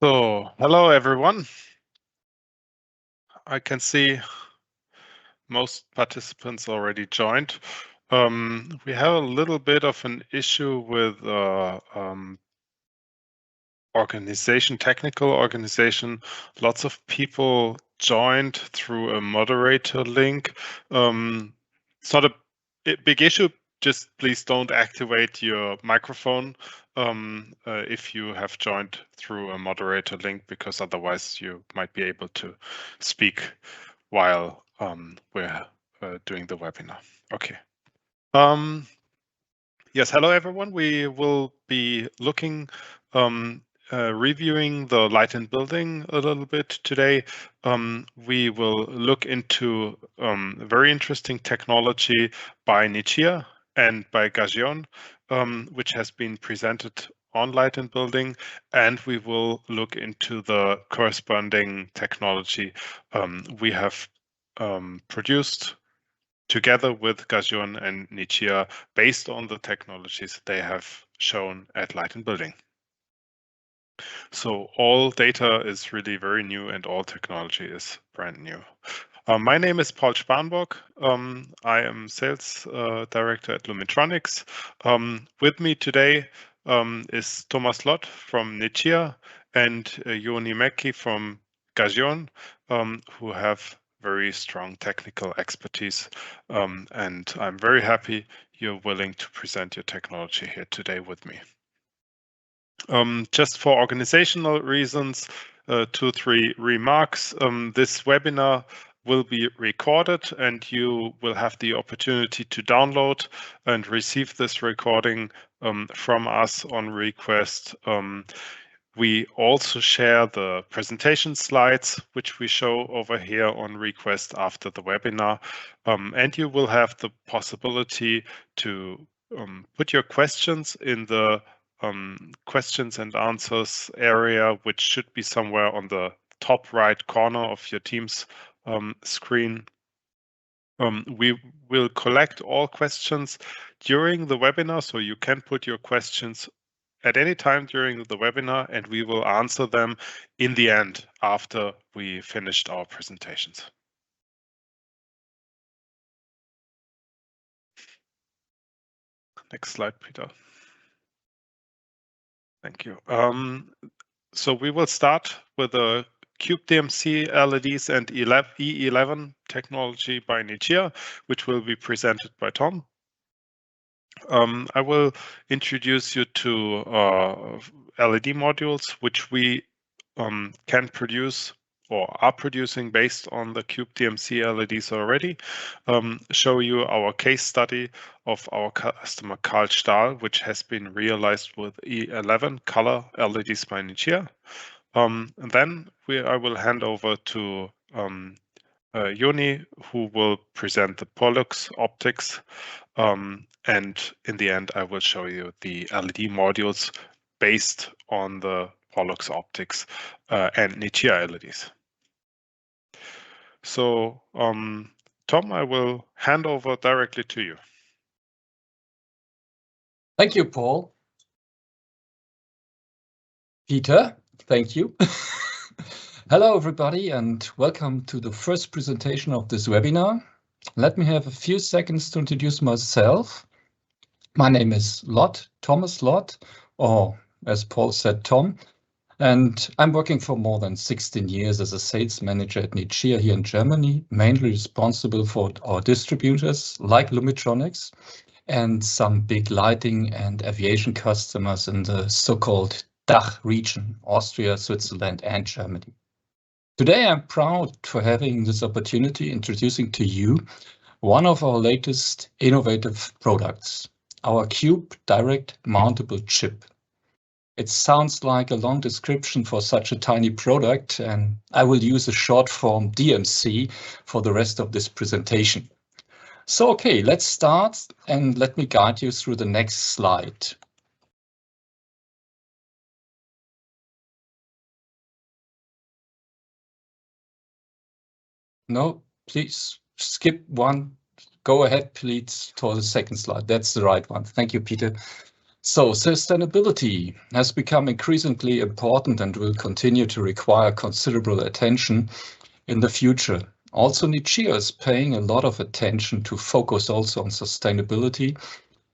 So, hello everyone. I can see most participants already joined. We have a little bit of an issue with technical organization. Lots of people joined through a moderator link. It's not a big issue. Just please don't activate your microphone if you have joined through a moderator link, because otherwise you might be able to speak while we're doing the webinar. Okay. Yes, hello everyone. We will be reviewing the light and building a little bit today. We will look into very interesting technology by Nichia and by Gajion, which has been presented on light and building, and we will look into the corresponding technology we have produced together with Gajion and Nichia based on the technologies they have shown at Light and Building. So all data is really very new and all technology is brand new. My name is Paul Spanbock. I am Sales Director at Lumitronics. With me today is Thomas Lott from Nichia and Joni Mäki from Gajion, who have very strong technical expertise. And I'm very happy you're willing to present your technology here today with me. Just for organizational reasons, 2-3 remarks. This webinar will be recorded and you will have the opportunity to download and receive this recording from us on request. We also share the presentation slides, which we show over here on request after the webinar. And you will have the possibility to put your questions in the questions and answers area, which should be somewhere on the top right corner of your Teams screen. We will collect all questions during the webinar, so you can put your questions at any time during the webinar, and we will answer them in the end after we finished our presentations. Next slide, Peter. Thank you. So we will start with the CubeDMC LEDs and E11 technology by Nichia, which will be presented by Tom. I will introduce you to LED modules, which we can produce or are producing based on the CubeDMC LEDs already. Show you our case study of our customer Karl Stahl, which has been realized with E11 color LEDs by Nichia. And then I will hand over to Joni, who will present the Pollux optics. And in the end, I will show you the LED modules based on the Pollux optics and Nichia LEDs. So, Tom, I will hand over directly to you. Thank you, Paul. Peter, thank you. Hello, everybody, and welcome to the first presentation of this webinar. Let me have a few seconds to introduce myself. My name is Lott, Thomas Lott, or as Paul said, Tom, and I'm working for more than 16 years as a sales manager at Nichia here in Germany, mainly responsible for our distributors like Lumitronics and some big lighting and aviation customers in the so-called DACH region, Austria, Switzerland, and Germany. Today, I'm proud for having this opportunity introducing to you one of our latest innovative products, our Cube Direct Mountable Chip. It sounds like a long description for such a tiny product, and I will use a short form DMC for the rest of this presentation. So, okay, let's start and let me guide you through the next slide. No, please skip one. Go ahead, please, to the second slide. That's the right one. Thank you, Peter. So sustainability has become increasingly important and will continue to require considerable attention in the future. Also, Nichia is paying a lot of attention to focus also on sustainability.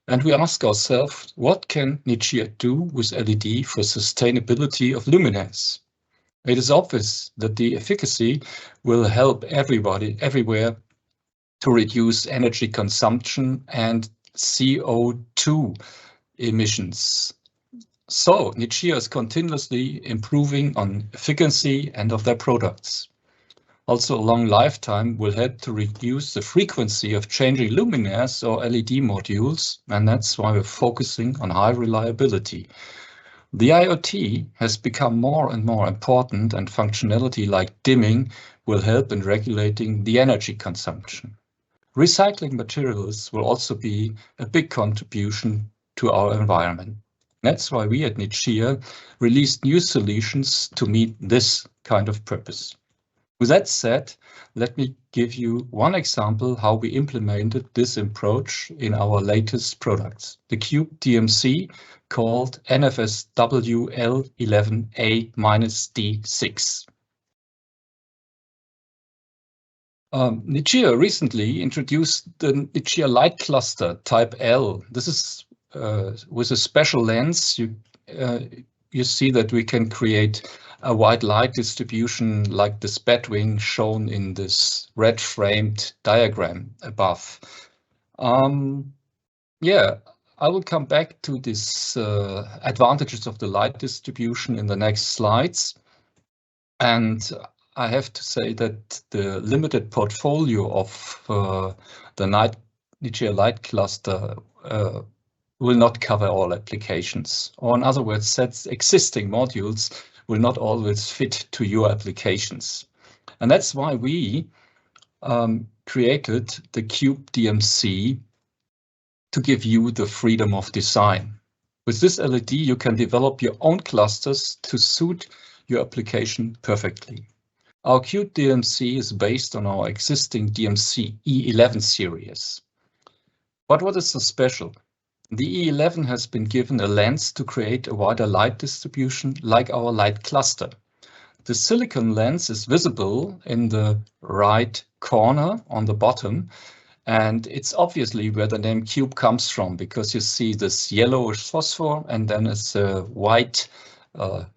And we ask ourselves, what can Nichia do with LED for sustainability of luminaires? It is obvious that the efficacy will help everybody, everywhere, to reduce energy consumption and CO2 emissions. So Nichia is continuously improving on efficacy and of their products. Also, a long lifetime will help to reduce the frequency of changing luminaires or LED modules, and that's why we're focusing on high reliability. The IoT has become more and more important, and functionality like dimming will help in regulating the energy consumption. Recycling materials will also be a big contribution to our environment. That's why we at Nichia released new solutions to meet this kind of purpose. With that said, let me give you one example how we implemented this approach in our latest products, the Cube DMC called NFSWL11A-D6. Nichia recently introduced the Nichia Light Cluster Type L. This is with a special lens. You see that we can create a wide light distribution like this batwing shown in this red framed diagram above. Yeah, I will come back to this advantages of the light distribution in the next slides. And I have to say that the limited portfolio of the Nichia Light Cluster will not cover all applications. Or in other words, sets existing modules will not always fit to your applications. And that's why we created the Cube DMC to give you the freedom of design. With this LED, you can develop your own clusters to suit your application perfectly. Our Cube DMC is based on our existing DMC E11 series. But what is so special? The E11 has been given a lens to create a wider light distribution like our light cluster. The silicon lens is visible in the right corner on the bottom, and it's obviously where the name Cube comes from, because you see this yellowish phosphor and then it's a white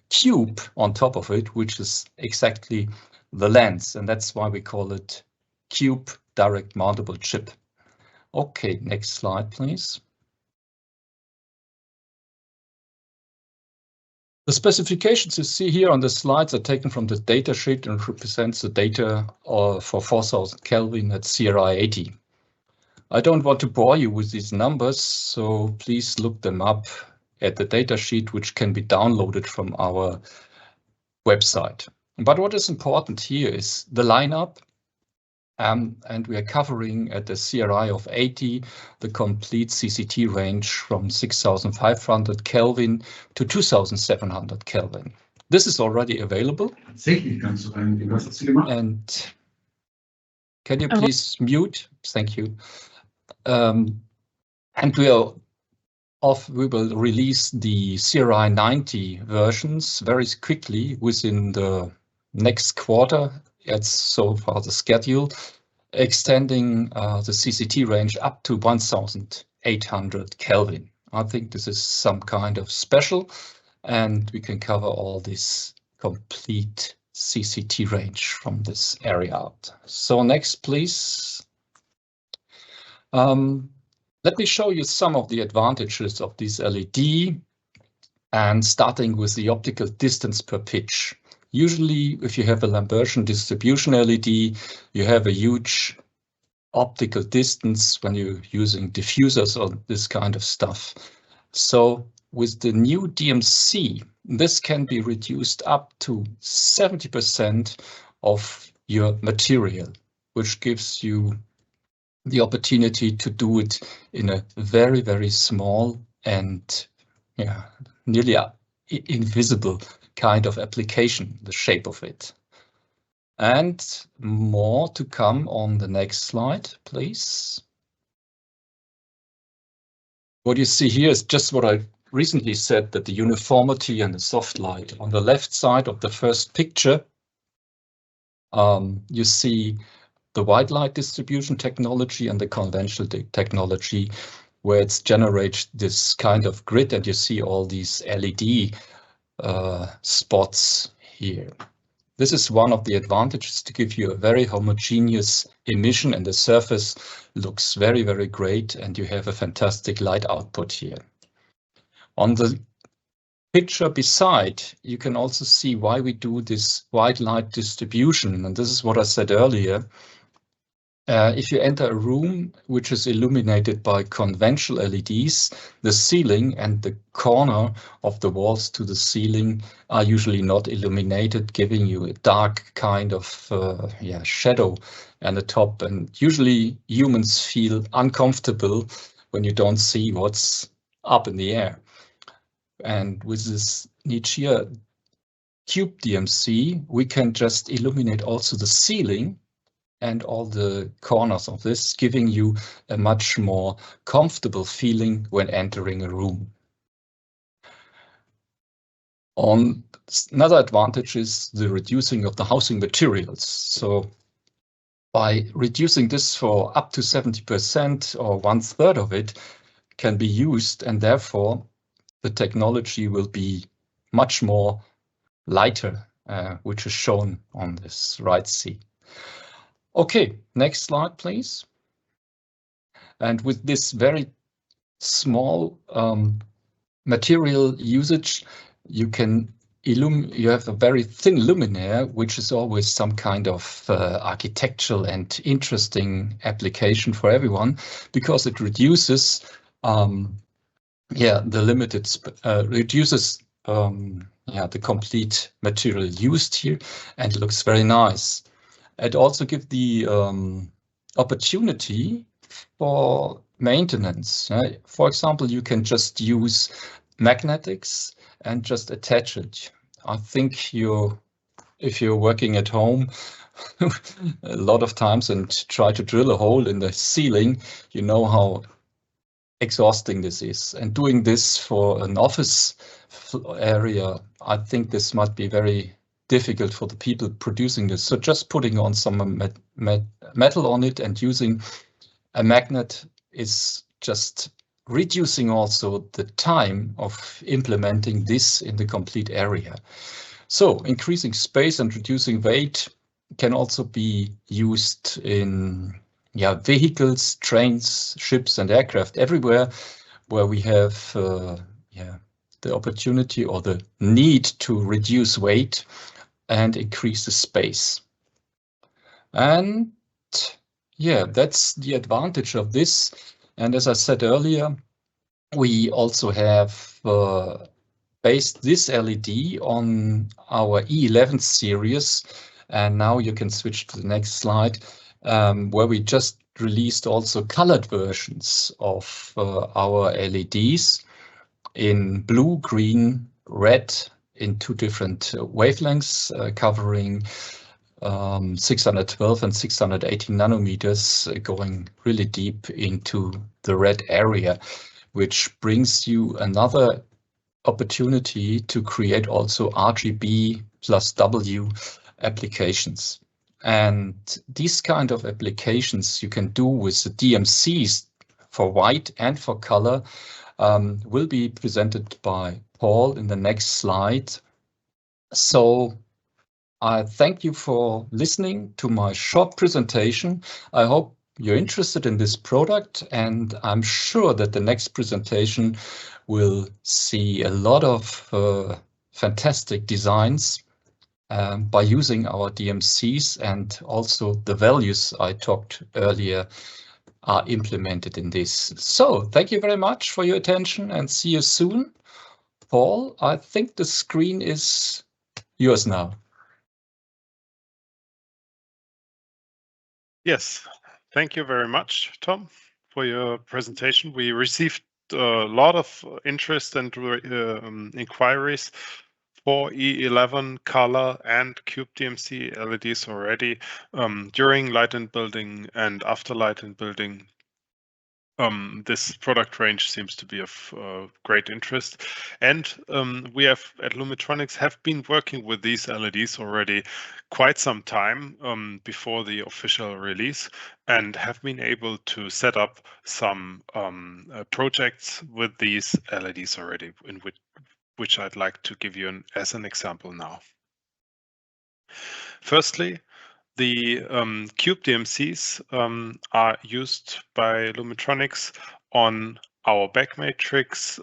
cube on top of it, which is exactly the lens, and that's why we call it Cube Direct Mountable Chip. Okay, next slide, please. The specifications you see here on the slides are taken from the data sheet and represents the data for 4000 Kelvin at CRI 80. I don't want to bore you with these numbers, so please look them up at the data sheet, which can be downloaded from our website. But what is important here is the lineup, and we are covering at the CRI of 80 the complete CCT range from 6500 Kelvin to 2700 Kelvin. This is already available. And can you please mute? Thank you. And we will release the CRI 90 versions very quickly within the next quarter. It's so far the schedule, extending the CCT range up to 1800 Kelvin. I think this is some kind of special, and we can cover all this complete CCT range from this area out. So next, please. Let me show you some of the advantages of this LED, and starting with the optical distance per pitch. Usually, if you have a Lambertian distribution LED, you have a huge optical distance when you're using diffusers or this kind of stuff. So with the new DMC, this can be reduced up to 70% of your material, which gives you the opportunity to do it in a very, very small and nearly invisible kind of application, the shape of it. And more to come on the next slide, please. What you see here is just what I recently said that the uniformity and the soft light. On the left side of the first picture, you see the white light distribution technology and the conventional technology, where it's generates this kind of grid, and you see all these LED spots here. This is one of the advantages to give you a very homogeneous emission, and the surface looks very, very great, and you have a fantastic light output here. On the picture beside, you can also see why we do this white light distribution, and this is what I said earlier. If you enter a room which is illuminated by conventional LEDs, the ceiling and the corner of the walls to the ceiling are usually not illuminated, giving you a dark kind of shadow at the top. And usually humans feel uncomfortable when you don't see what's up in the air. And with this Nichia Cube DMC, we can just illuminate also the ceiling and all the corners of this, giving you a much more comfortable feeling when entering a room. Another advantage is the reducing of the housing materials. So by reducing this for up to 70% or 1/3 of it can be used, and therefore the technology will be much more lighter, which is shown on this right side. Okay, next slide, please. And with this very small material usage, you have a very thin luminaire, which is always some kind of architectural and interesting application for everyone, because it reduces the complete material used here, and it looks very nice. It also gives the opportunity for maintenance. For example, you can just use magnetics and just attach it. I think if you're working at home a lot of times and try to drill a hole in the ceiling, you know how exhausting this is. And doing this for an office area, I think this might be very difficult for the people producing this. So just putting on some metal on it and using a magnet is just reducing also the time of implementing this in the complete area. So increasing space and reducing weight can also be used in vehicles, trains, ships, and aircraft, everywhere where we have the opportunity or the need to reduce weight and increase the space. And that's the advantage of this. And as I said earlier, we also have based this LED on our E11 series. And now you can switch to the next slide, where we just released also colored versions of our LEDs in blue, green, red, in 2 different wavelengths, covering 612 and 618 nanometers, going really deep into the red area, which brings you another opportunity to create also RGB plus W applications. And these kind of applications you can do with the DMCs for white and for color will be presented by Paul in the next slide. So I thank you for listening to my short presentation. I hope you're interested in this product, and I'm sure that the next presentation will see a lot of fantastic designs by using our DMCs, and also the values I talked earlier are implemented in this. So thank you very much for your attention, and see you soon. Paul, I think the screen is yours now. Yes, thank you very much, Tom, for your presentation. We received a lot of interest and inquiries for E11 color and Cube DMC LEDs already during Light and Building and after Light and Building This product range seems to be of great interest, and we have at Lumitronics have been working with these LEDs already quite some time before the official release, and have been able to set up some projects with these LEDs already, in which I'd like to give you as an example now. Firstly, the Cube DMCs are used by Lumitronics on our Backmatrix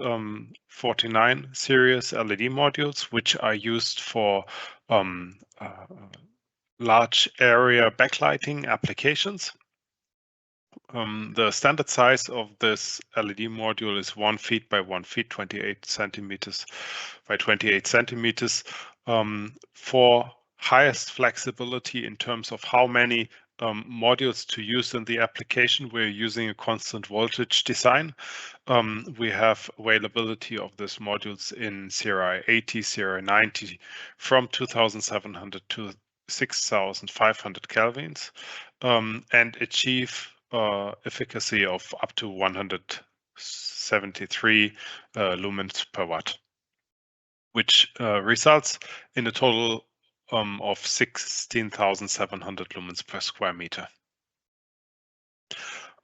49 series LED modules, which are used for large area backlighting applications. The standard size of this LED module is 1 feet by 1 feet, 28 centimeters by 28 centimeters. For highest flexibility in terms of how many modules to use in the application, we're using a constant voltage design. We have availability of these modules in CRI 80, CRI 90 from 2700 to 6500 kelvins and achieve efficacy of up to 173 lumens per watt, which results in a total of 16,700 lumens per square meter.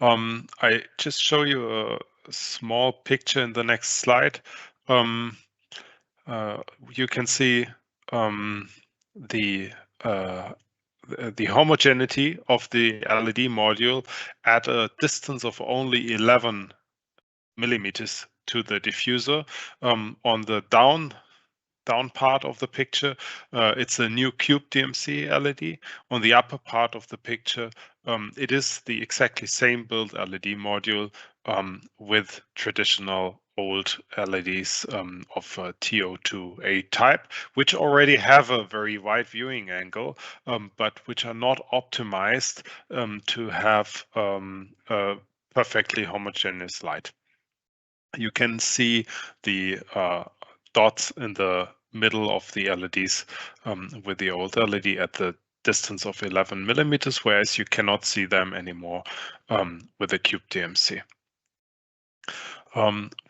I just show you a small picture in the next slide. You can see the homogeneity of the LED module at a distance of only 11 millimeters to the diffuser. On the down part of the picture, it's a new Cube DMC LED. On the upper part of the picture, it is the exactly same build LED module with traditional old LEDs of TO2A type, which already have a very wide viewing angle, but which are not optimized to have a perfectly homogeneous light. You can see the dots in the middle of the LEDs with the old LED at the distance of 11 millimeters, whereas you cannot see them anymore with the Cube DMC.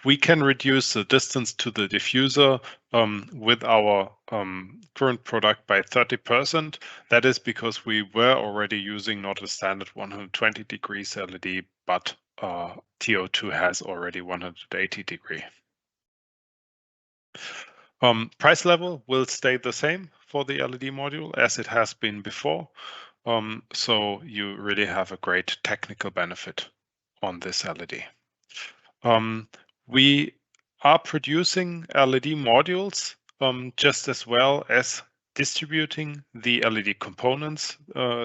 We can reduce the distance to the diffuser with our current product by 30%. That is because we were already using not a standard 120 degrees LED, but TO2 has already 180 degree. Price level will stay the same for the LED module as it has been before. So you really have a great technical benefit on this LED. We are producing LED modules just as well as distributing the LED components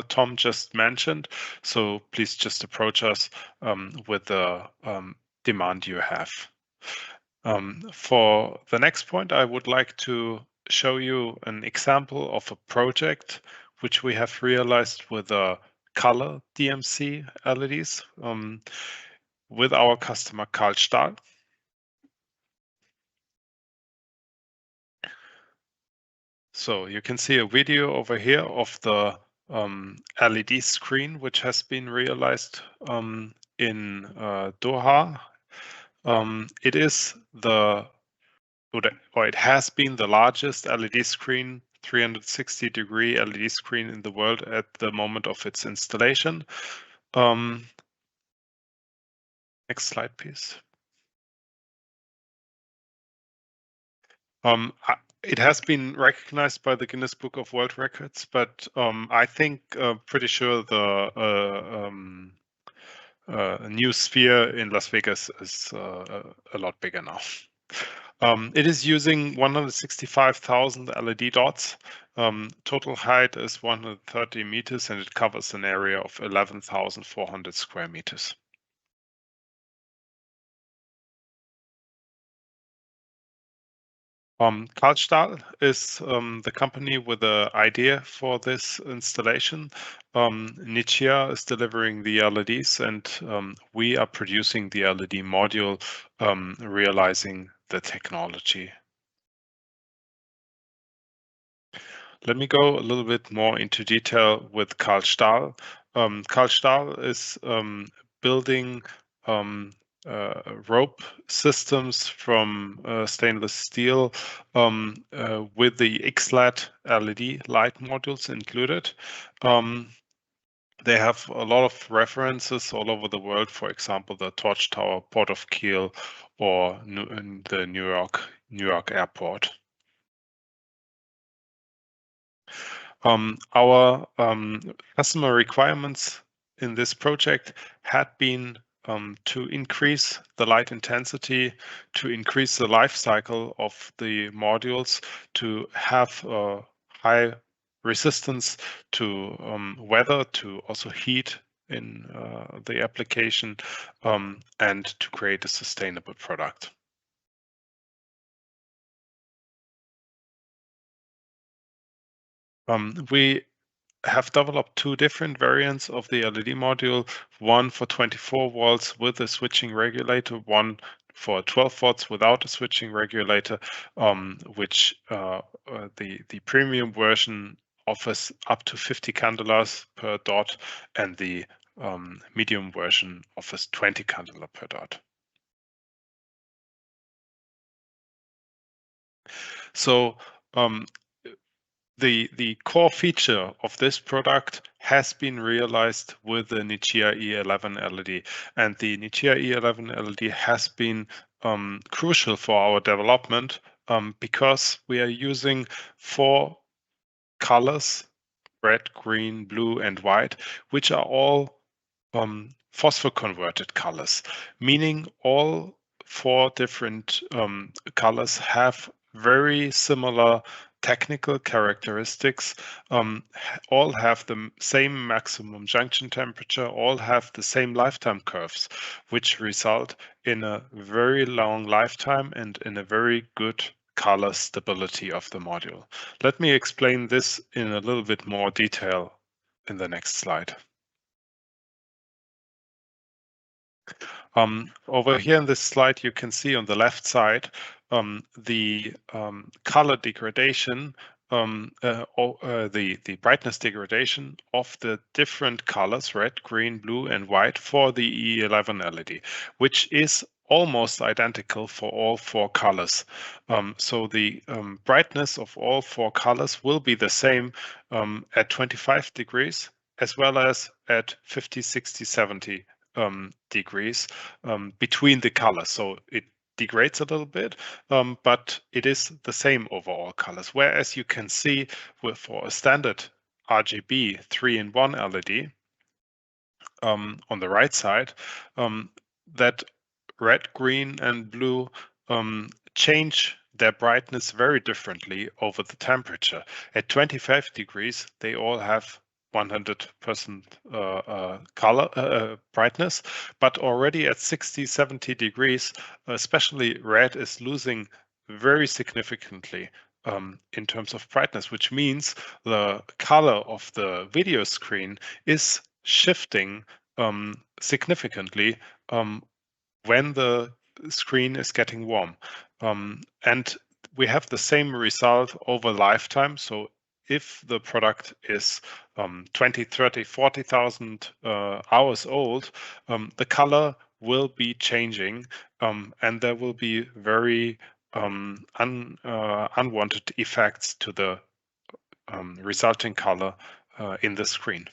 Tom just mentioned. So please just approach us with the demand you have. For the next point, I would like to show you an example of a project which we have realized with a color DMC LEDs with our customer Karl Stahl. So you can see a video over here of the LED screen which has been realized in Doha. It is it has been the largest LED screen, 360-degree LED screen in the world at the moment of its installation. Next slide, please. It has been recognized by the Guinness Book of World Records, but I think pretty sure the new sphere in Las Vegas is a lot bigger now. It is using 165,000 LED dots. Total height is 130 meters and it covers an area of 11,400 square meters. Karl Stahl is the company with the idea for this installation. Nichia is delivering the LEDs and we are producing the LED module, realizing the technology. Let me go a little bit more into detail with Karl Stahl. Karl Stahl is building rope systems from stainless steel with the XLED LED light modules included. They have a lot of references all over the world, for example, the Torch Tower, Port of Kiel, or in the New York airport. Our customer requirements in this project had been to increase the light intensity, to increase the life cycle of the modules, to have a high resistance to weather, to also heat in the application, and to create a sustainable product. We have developed two different variants of the LED module, one for 24 volts with a switching regulator, one for 12 volts without a switching regulator, which the premium version offers up to 50 candelas per dot, and the medium version offers 20 candela per dot. So the core feature of this product has been realized with the Nichia E11 LED, and the Nichia E11 LED has been crucial for our development because we are using 4 colors: red, green, blue, and white, which are all phosphor converted colors, meaning all 4 different colors have very similar technical characteristics, all have the same maximum junction temperature, all have the same lifetime curves, which result in a very long lifetime and in a very good color stability of the module. Let me explain this in a little bit more detail in the next slide. Over here in this slide, you can see on the left side the color degradation, the brightness degradation of the different colors, red, green, blue, and white, for the E11 LED, which is almost identical for all 4 colors. So the brightness of all 4 colors will be the same at 25 degrees, as well as at 50, 60, 70 degrees between the colors. So it degrades a little bit, but it is the same over all colors. Whereas you can see for a standard RGB 3-in-1 LED on the right side, that red, green, and blue change their brightness very differently over the temperature. At 25 degrees, they all have 100% color brightness, but already at 60, 70 degrees, especially red is losing very significantly in terms of brightness, which means the color of the video screen is shifting significantly when the screen is getting warm. And we have the same result over lifetime. So if the product is 20, 30, 40,000 hours old, the color will be changing, and there will be very unwanted effects to the resulting color in the screen.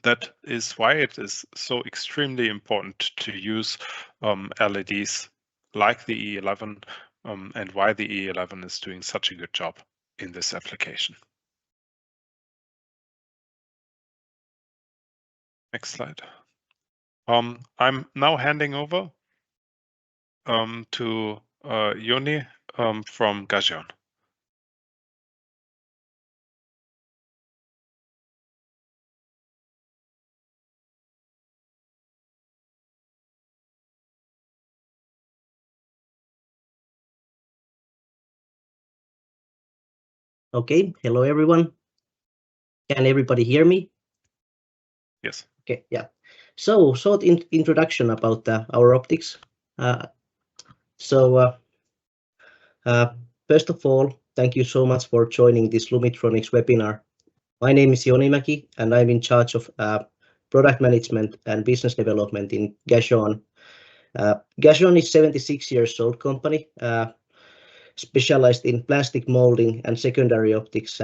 That is why it is so extremely important to use LEDs like the E11, and why the E11 is doing such a good job in this application. Next slide. I'm now handing over to Yoni from Gajon. Okay, hello everyone. Can everybody hear me? Yes. Okay, yeah. So short introduction about our optics. First of all, thank you so much for joining this Lumitronics webinar. My name is Joni Mäki, and I'm in charge of product management and business development in Gashon. Gashon is 76 years old company, specialized in plastic molding and secondary optics.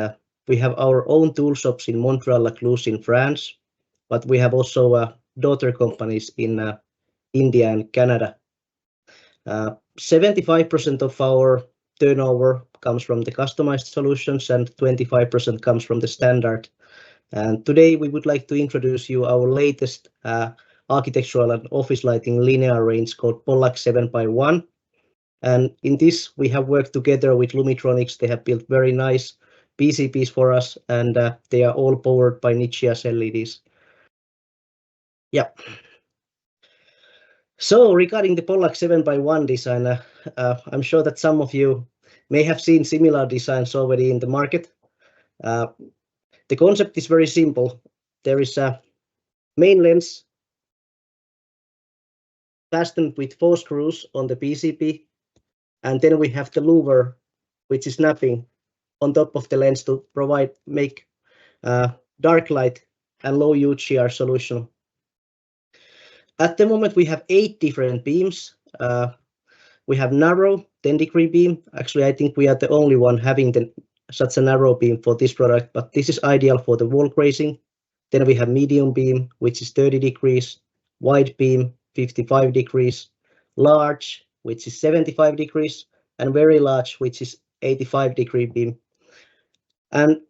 We have our own tool shops in Montreal-Lacluse in France, but we have also daughter companies in India and Canada. 75% of our turnover comes from the customized solutions and 25% comes from the standard. And today we would like to introduce you our latest architectural and office lighting linear range called Pollack 7x1. And in this we have worked together with Lumitronics. They have built very nice PCBs for us, and they are all powered by Nichias LEDs. Yeah. So regarding the Pollack 7x1 design, I'm sure that some of you may have seen similar designs already in the market. The concept is very simple. There is a main lens fastened with 4 screws on the PCB, and then we have the louver, which is snapping on top of the lens to make dark light and low UHR solution. At the moment, we have 8 different beams. We have narrow 10-degree beam. Actually, I think we are the only one having such a narrow beam for this product, but this is ideal for the wall grazing. Then we have medium beam, which is 30 degrees, wide beam, 55 degrees, large, which is 75 degrees, and very large, which is 85-degree beam. And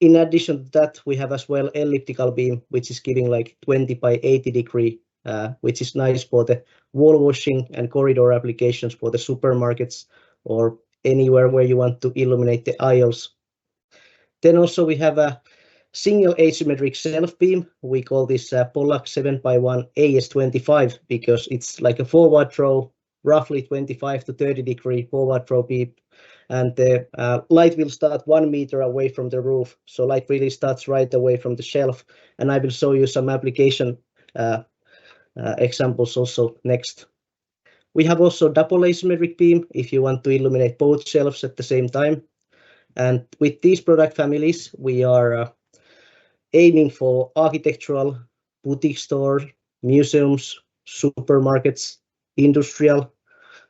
in addition to that, we have as well elliptical beam, which is giving like 20 by 80 degree, which is nice for the wall washing and corridor applications for the supermarkets or anywhere where you want to illuminate the aisles. Then also we have a single asymmetric self beam. We call this Pollack 7x1 AS25 because it's like a forward throw, roughly 25 to 30 degree forward throw beam. And the light will start 1 meter away from the roof. So light really starts right away from the shelf. And I will show you some application examples also next. We have also double asymmetric beam if you want to illuminate both shelves at the same time. And with these product families, we are aiming for architectural, boutique stores, museums, supermarkets, industrial,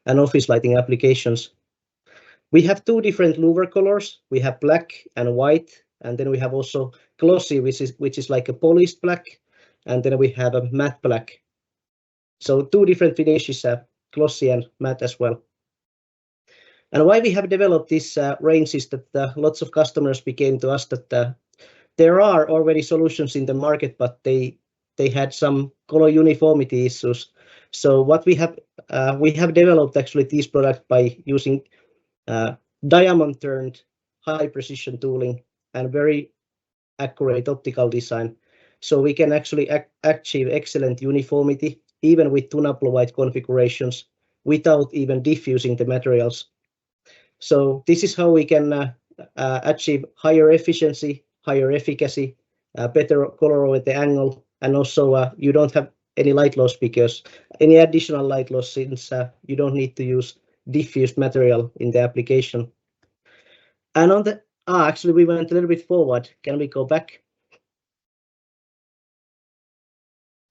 and office lighting applications. We have 2 different louver colors. We have black and white, and then we have also glossy, which is like a polished black, and then we have a matte black. So 2 different finishes, glossy and matte as well. And why we have developed this range is that lots of customers became to us that there are already solutions in the market, but they had some color uniformity issues. So what we have developed actually this product by using diamond turned high precision tooling and very accurate optical design. So we can actually achieve excellent uniformity even with tunable white configurations without even diffusing the materials. So this is how we can achieve higher efficiency, higher efficacy, better color over the angle, and also you don't have any light loss because any additional light loss since you don't need to use diffused material in the application. And on the actually we went a little bit forward. Can we go back?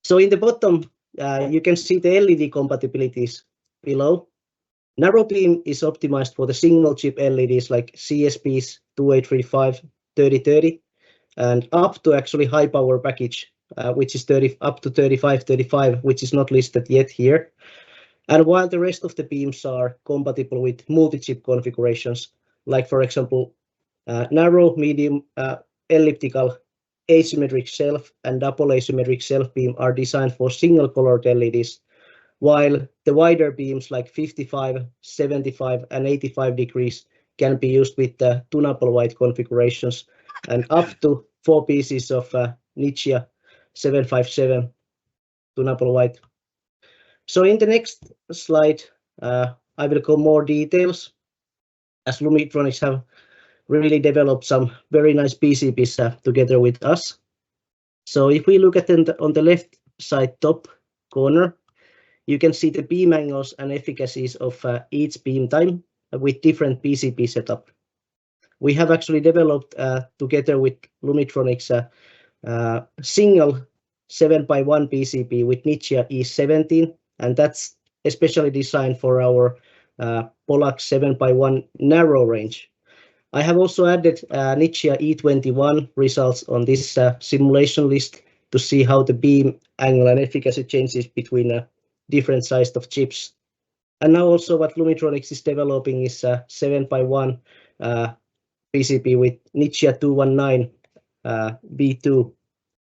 So in the bottom you can see the LED compatibilities below. Narrow beam is optimized for the single chip LEDs like CSPs 2835, 3030, and up to actually high power package, which is up to 3535, which is not listed yet here. And while the rest of the beams are compatible with multi-chip configurations, like for example, narrow, medium, elliptical, asymmetric self, and double asymmetric self beam are designed for single colored LEDs, while the wider beams like 55, 75, and 85 degrees can be used with the tunable white configurations and up to 4 pieces of Nichia 757 tunable white. So in the next slide, I will go more details as Lumitronics have really developed some very nice PCBs together with us. So if we look at on the left side top corner, you can see the beam angles and efficacies of each beam time with different PCB setup. We have actually developed together with Lumitronics single 7x1 PCB with Nichia E17, and that's especially designed for our Pollax 7x1 narrow range. I have also added Nichia E21 results on this simulation list to see how the beam angle and efficacy changes between different sized of chips. And now also what Lumitronics is developing is a 7x1 PCB with Nichia 219 B2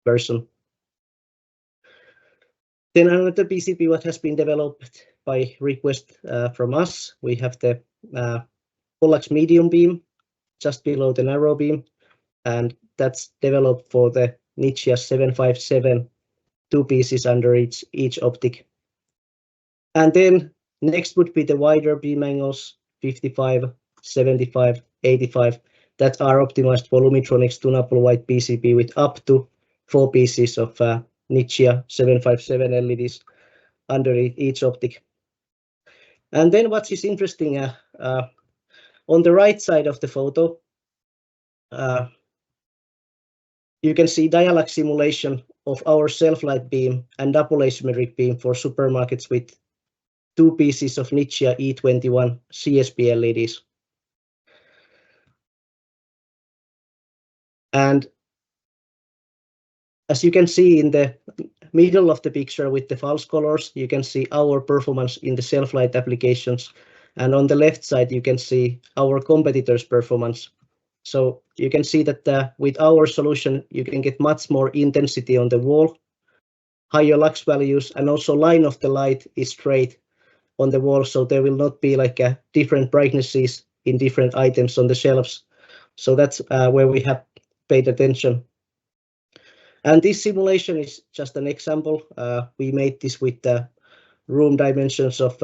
version. Then another PCB what has been developed by request from us, we have the Pollax medium beam just below the narrow beam, and that's developed for the Nichia 757, 2 pieces under each optic. And then next would be the wider beam angles, 55, 75, 85, that are optimized for Lumitronics tunable white PCB with up to 4 pieces of Nichia 757 LEDs under each optic. And then what is interesting, on the right side of the photo, you can see dialog simulation of our self-light beam and double asymmetric beam for supermarkets with 2 pieces of Nichia E21 CSP LEDs. And as you can see in the middle of the picture with the false colors, you can see our performance in the self-light applications. And on the left side, you can see our competitors' performance. So you can see that with our solution, you can get much more intensity on the wall, higher lux values, and also line of the light is straight on the wall. So there will not be like different brightnesses in different items on the shelves. So that's where we have paid attention. And this simulation is just an example. We made this with the room dimensions of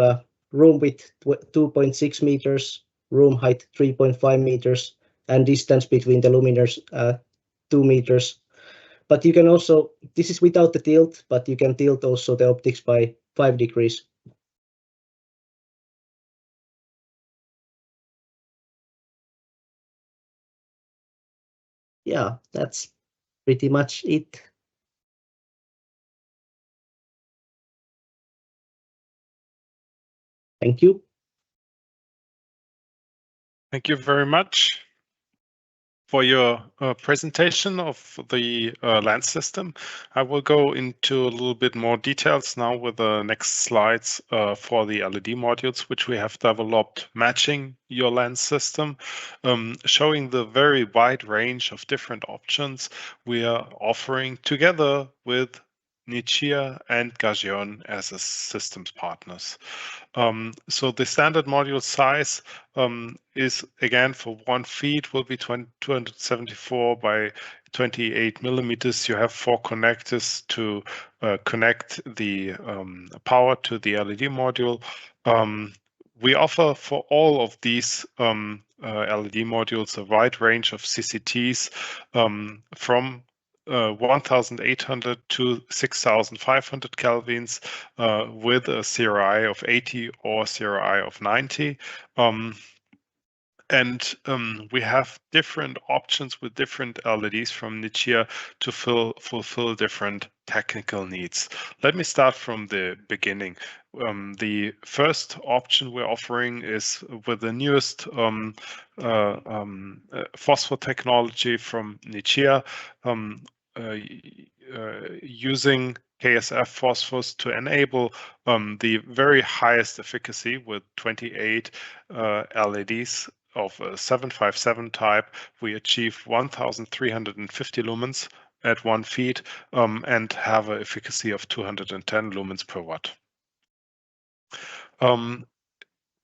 room width 2.6 meters, room height 3.5 meters, and distance between the luminaires 2 meters. But you can also, this is without the tilt, but you can tilt also the optics by 5 degrees. Yeah, that's pretty much it. Thank you. Thank you very much for your presentation of the lens system. I will go into a little bit more details now with the next slides for the LED modules, which we have developed matching your lens system, showing the very wide range of different options we are offering together with Nichia and Gajeon as a systems partners. So the standard module size is again for 1 feet will be 274 by 28 millimeters. You have 4 connectors to connect the power to the LED module. We offer for all of these LED modules a wide range of CCTs from 1,800 to 6,500 kelvins with a CRI of 80 or CRI of 90. And we have different options with different LEDs from Nichia to fulfill different technical needs. Let me start from the beginning. The first option we're offering is with the newest phosphor technology from Nichia, using KSF phosphors to enable the very highest efficacy with 28 LEDs of a 757 type. We achieve 1,350 lumens at 1 feet and have an efficacy of 210 lumens per watt.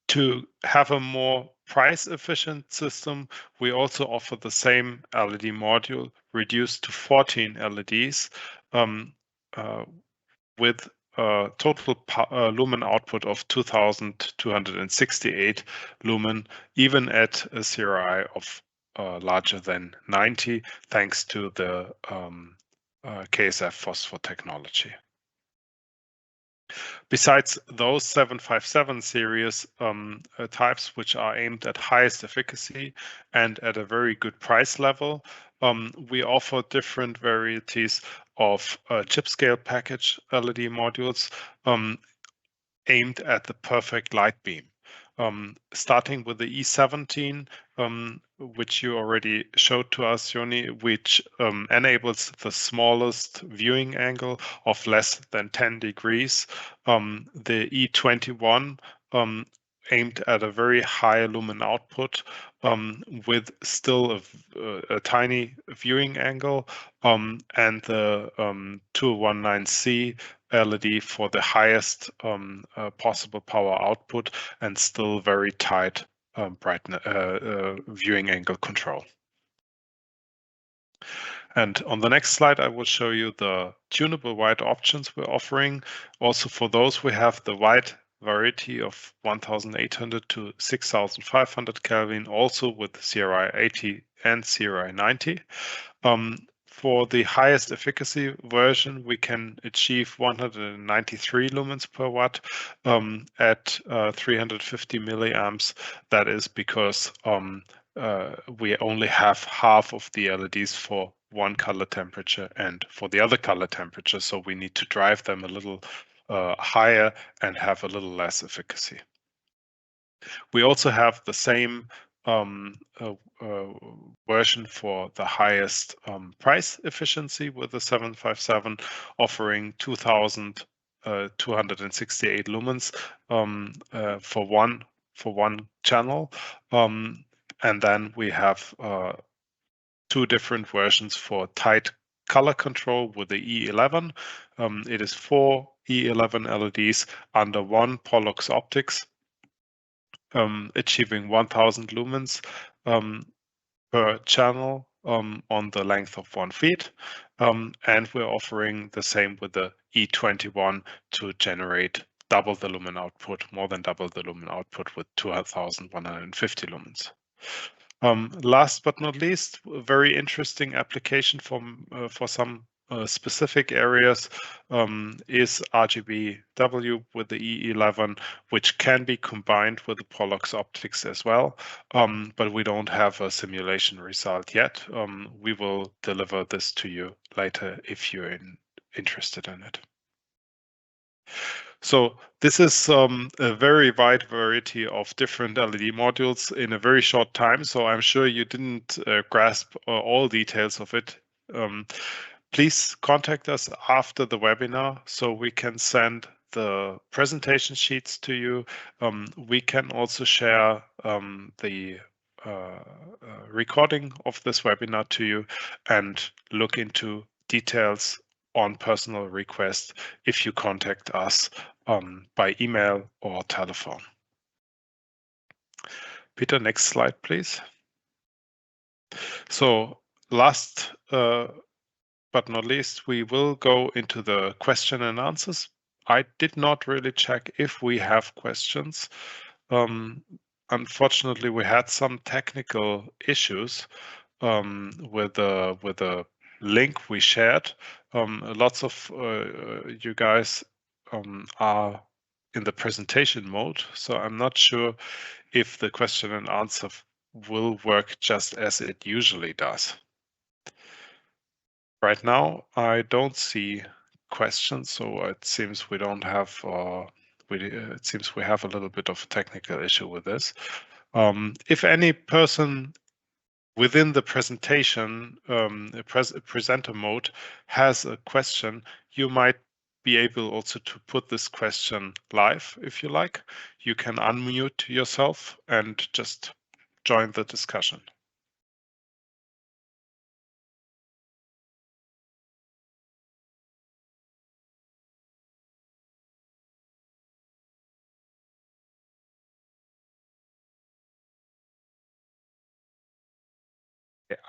To have a more price efficient system, we also offer the same LED module reduced to 14 LEDs with a total lumen output of 2,268 lumen, even at a CRI of larger than 90, thanks to the KSF phosphor technology. Besides those 757 series types, which are aimed at highest efficacy and at a very good price level, we offer different varieties of chip scale package LED modules aimed at the perfect light beam. Starting with the E17, which you already showed to us, Joni, which enables the smallest viewing angle of less than 10 degrees. The E21 aimed at a very high lumen output with still a tiny viewing angle, and the 219C LED for the highest possible power output and still very tight brightness viewing angle control. And on the next slide, I will show you the tunable white options we're offering. Also for those, we have the white variety of 1800 to 6500 Kelvin, also with CRI 80 and CRI 90. For the highest efficacy version, we can achieve 193 lumens per watt at 350 milliamps. That is because we only have half of the LEDs for one color temperature and for the other color temperature, so we need to drive them a little higher and have a little less efficacy. We also have the same version for the highest price efficiency with the 757, offering 2,268 lumens for one channel, and then we have two different versions for tight color control with the E11. It is 4 E11 LEDs under one Pollux optics, achieving 1000 lumens per channel on the length of 1 feet. And we're offering the same with the E21 to generate double the lumen output, more than double the lumen output with 2150 lumens. Last but not least, a very interesting application for some specific areas is RGBW with the E11, which can be combined with the Pollux optics as well, but we don't have a simulation result yet. We will deliver this to you later if you're interested in it. So this is a very wide variety of different LED modules in a very short time. So I'm sure you didn't grasp all details of it. Please contact us after the webinar so we can send the presentation sheets to you. We can also share the recording of this webinar to you and look into details on personal request if you contact us by email or telephone. Peter, next slide, please. So last but not least, we will go into the question and answers. I did not really check if we have questions. Unfortunately, we had some technical issues with the link we shared. Lots of you guys are in the presentation mode, so I'm not sure if the question and answer will work just as it usually does. Right now, I don't see questions, so it seems we don't have. It seems we have a little bit of a technical issue with this. If any person within the presentation, presenter mode, has a question, you might be able also to put this question live if you like. You can unmute yourself and just join the discussion.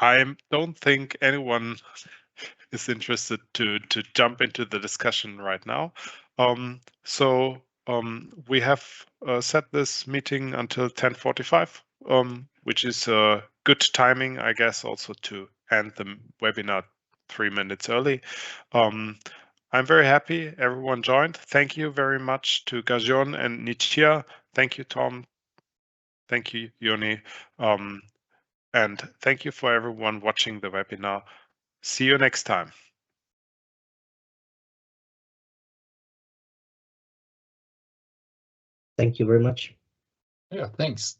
I don't think anyone is interested to jump into the discussion right now. So we have set this meeting until 10:45, which is good timing, I guess, also to end the webinar 3 minutes early. I'm very happy everyone joined. Thank you very much to Gajon and Nichia. Thank you, Tom. Thank you, Joni. And thank you for everyone watching the webinar. See you next time. Thank you very much. Yeah, thanks.